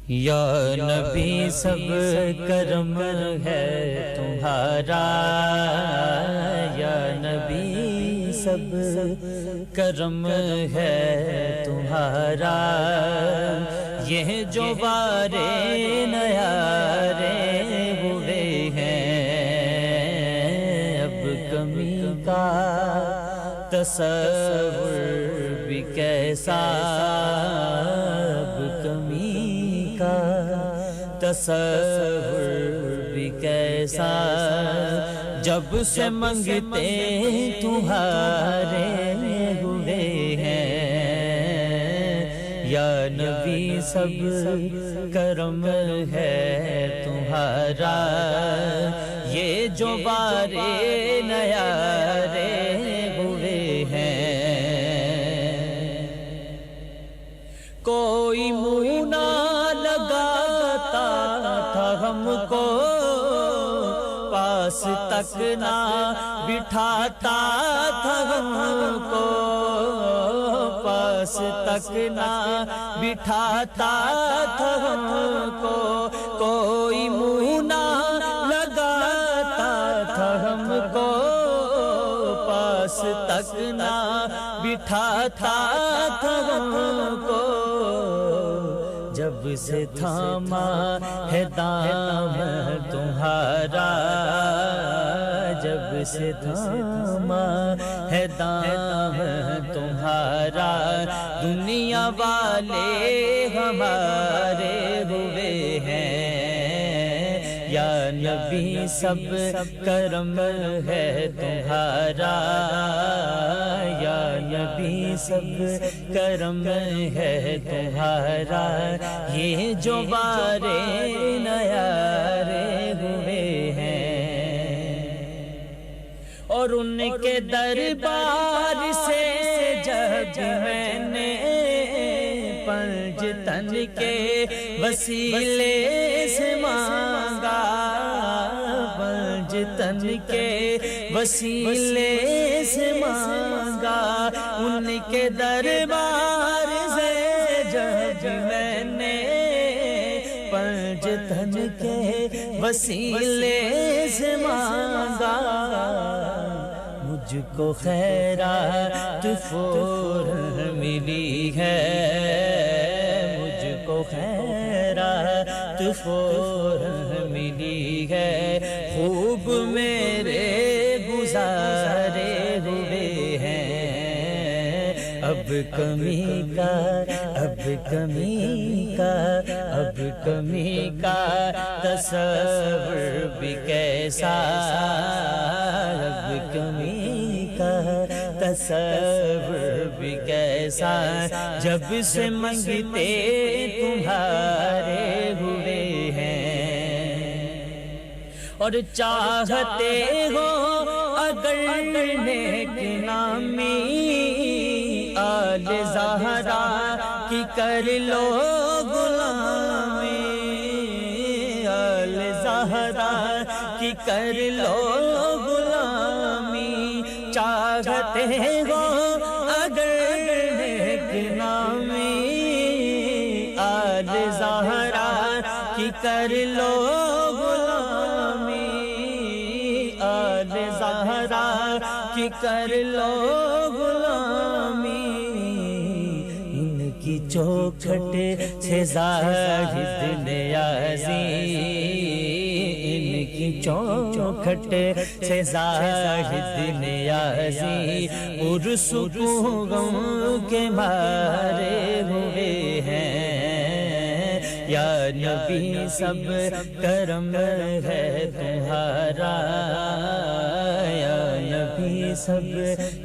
یا نبی سب کرم ہے تمہارا، یا نبی سب کرم ہے تمہارا، یہ جو بارے نیارے ہوئے ہیں، اب کمی کا تصور بھی کیسا، اب کمی کا تصور بھی کیسا، جب سے منگتے تمہارے ہوئے ہیں، یا نبی سب کرم ہے تمہارا، یہ جو بارے نیارے ہوئے ہیں، کوئی منہ نہ لگاتا تھا ہم کو، پاس تک نہ بٹھاتا تھا ہم کو، پاس تک نہ بٹھاتا تھا ہم کو، کوئی منہ نہ لگاتا تھا ہم کو، پاس تک نہ بٹھاتا تھا ہم کو، جب سے تھاما ہے دامن تمہارا، جب سے تھاما ہے دامن تمہارا، دنیا والے ہمارے ہوئے ہیں، یا نبی سب کرم ہے تمہارا، یا نبی سب کرم ہے تمہارا، یہ جو بارے نیارے ہوئے ہیں، اور ان کے دربار سے جب میں نے پنج تن کے وسیلے سے مانگا، پنج تن کے وسیلے سے مانگا، ان کے دربار سے جب میں نے پنج تن کے وسیلے سے مانگا، مجھ کو خیرات فوراً ملی ہے، مجھ کو خیرات فوراً ملی ہے، خوب میرے گزارے ہوئے ہیں، اب کمی کا، اب کمی کا، اب کمی کا تصور بھی کیسا، اب کمی کا تصور بھی کیسا، جب سے منگتے تمہارے ہوئے ہیں، اور چاہتے ہو اگر نیک نامی آل زہرا کی کر لو غلامی، آل زہرا کی کر لو غلامی، چاہتے ہو اگر نیک نامی آل زہرا کی کر لو غلامی، آل زہرا کی کر لو غلامی، ان کی چوکھٹ سے زاہد نیازی، ان کی چوکھٹ سے زاہد نیازی، پرسکون غم کے مارے ہوئے ہیں، یا نبی سب کرم ہے تمہارا، یا نبی سب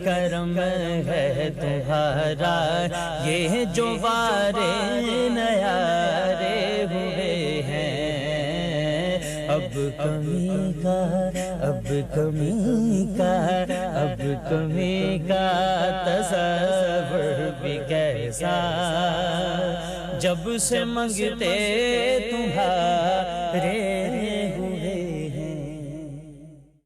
کرم ہے تمہارا، یہ جو بارے نیارے ہوئے ہیں، اب کمی کا، اب کمی کا، اب کمی کا تصور بھی کیسا، جب سے منگتے تمہارے